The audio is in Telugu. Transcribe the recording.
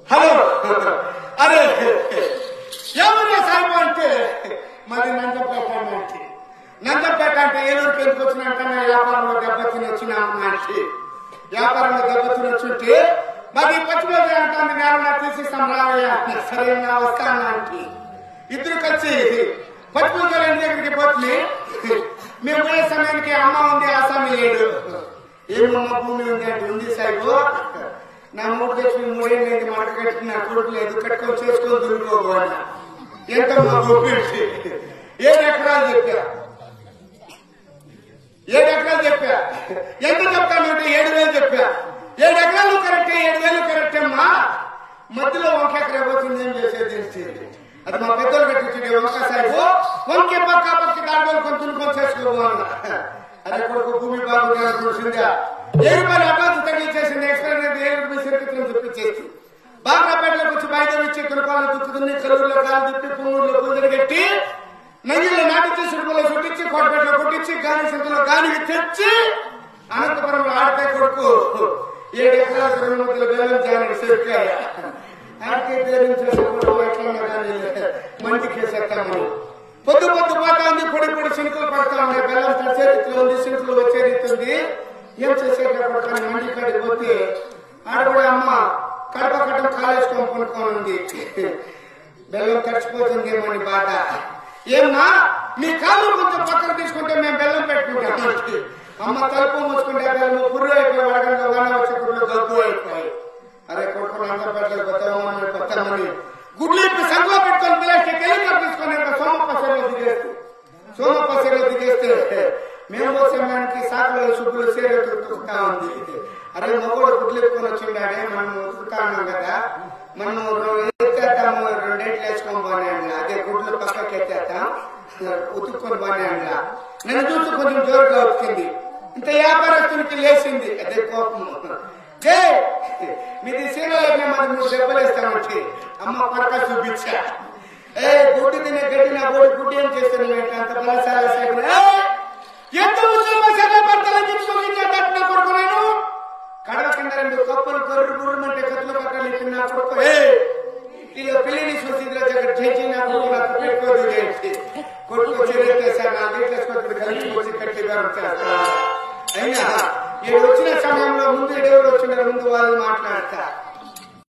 హలో అరే ఎవరు సాయిబు అంటే మరి నందపేట అంటే ఏలూరుకి ఎందుకు వచ్చినంటే వ్యాపారంలో దెబ్బతిని వచ్చినామంటే వ్యాపారంలో దెబ్బతిని వచ్చుంటే మరి పచ్చిమోజీ అంటాను నేను తీసిస్తాం రావయ్యా సరైన వస్తానంటే ఇద్దరు కలిసి పచ్చిమోజీల ఇంటి దగ్గరికి పోతుంది. మేము పోయే సమయానికి అమ్మ ఉంది ఆసామి లేడు. ఏమమ్మ భూమి ఉంది అంటే ఉంది సాయిబు నా మూడు తెచ్చి 3 ఏళ్ళు మాట కట్టి నా కొడుకు లేదు కట్టుకొని చేసుకొని దొరుకుకోవాలి ఎంత మా గొప్పి 7 ఎకరాలు చెప్పా 7 ఎకరాలు చెప్పా ఎంత చెప్తానంటే 7,000 చెప్పా 7 ఎకరాలు కరెక్టే 7,000 కరెక్ట్ అమ్మా మధ్యలో 1 ఎకరా పోతుంది ఏం చేసేది అది మా పెద్దలు కట్టించే వంక సాయిబు వంకే పక్క పక్క దాంట్లో కొంచెం చేసుకోవాలి. అదే కొడుకు భూమి బాగుంది చూసిందా 7 రూపాయలు అడ్వాన్స్ తగ్గించేసింది ఎక్స్పైర్ 7 రూపాయలు సరికిత్రం చూపించేసి బాగ్రాపేటలోకి వచ్చి బయట వచ్చి తులపాలు దుక్కుతుంది చెరువుల్లో కాలు తిప్పి పుంగూరులో పూజలు కట్టి నంగిలో నాటించి సుడుపులో చుట్టించి కోటపేటలో కొట్టించి గాలి సంతలో గాలి తెచ్చి అనంతపురంలో ఆడితే కొడుకు 7 ఎకరాల 2 వందల బేలం జాయిన్ సేర్కాయ మంచి కేసేస్తామని పొద్దు పోతా ఉంది పొడి శినుకులు పడతా ఉన్నాయి బెల్లం తెచ్చే రీతిలో ఉంది శినుకులు వచ్చే రీతి ఉంది. ఏం చేసేటప్పుడు మండి కాడికి పోతే ఆడ కూడా అమ్మ కడప కట్టం కాలేసుకొని కొనుక్కోనుంది బెల్లం తడిచిపోతుంది ఏమని బాధ. ఏమ్మా మీ కాలు కొంచెం పక్కన తీసుకుంటే మేము బెల్లం పెట్టుకుంటాం. అమ్మ తలుపు మూసుకుంటే బెల్లం పుర్రు అయిపోయి వడగంలో వన వచ్చేటప్పుడు గబ్బు అయిపోయి అరే కొడుకు నందపేటలో కొత్తమని గుడ్లు ఇప్పుడు సంఘలో పెట్టుకొని పిల్లలకి హెలికాప్టర్ తీసుకొని సోమప్ప సేవలో దిగేస్తే మేము సమయానికి సాకులు సుబ్బులు సేవ తుడుతుకుంటా ఉంది. అరే మగోడు గుడ్లు ఎత్తుకొని వచ్చిండే మనం ఉతుకుతా ఉన్నాం కదా మనం ఎత్తేస్తాము 2 ఏళ్ళు వేసుకొని పోనీ అదే గుడ్లు పక్కకి ఎత్తేస్తాం ఉతుక్కొని పోనీ నన్ను చూసి కొంచెం జోరుగా వచ్చింది. ఇంత వ్యాపారస్తునికి లేచింది అదే కోపం. మీది సీరియల్ మరి 3 దెబ్బలు వేస్తామంటే అమ్మ పరక చూపించా గుడ్డు తినే గడ్డి నా గోడి గుడ్డు ఏం చేస్తాను అంత బలశాల ఎంత కట్టిన కొడుకు నేను కడవ కింద 2 కప్పులు కర్రు గుర్రమంటే కత్తులు పక్కన నా కొడుకు పిల్లిని చూసి చేసి నా కొడుకు నాకు పెట్టుకోదు కొడుకు చేసాను నా దీంట్లో కలిసి వచ్చి కట్టి అయినా నేను వచ్చిన సమయంలో ముందు ఎవరు వచ్చిన ముందు వాళ్ళు మాట్లాడతా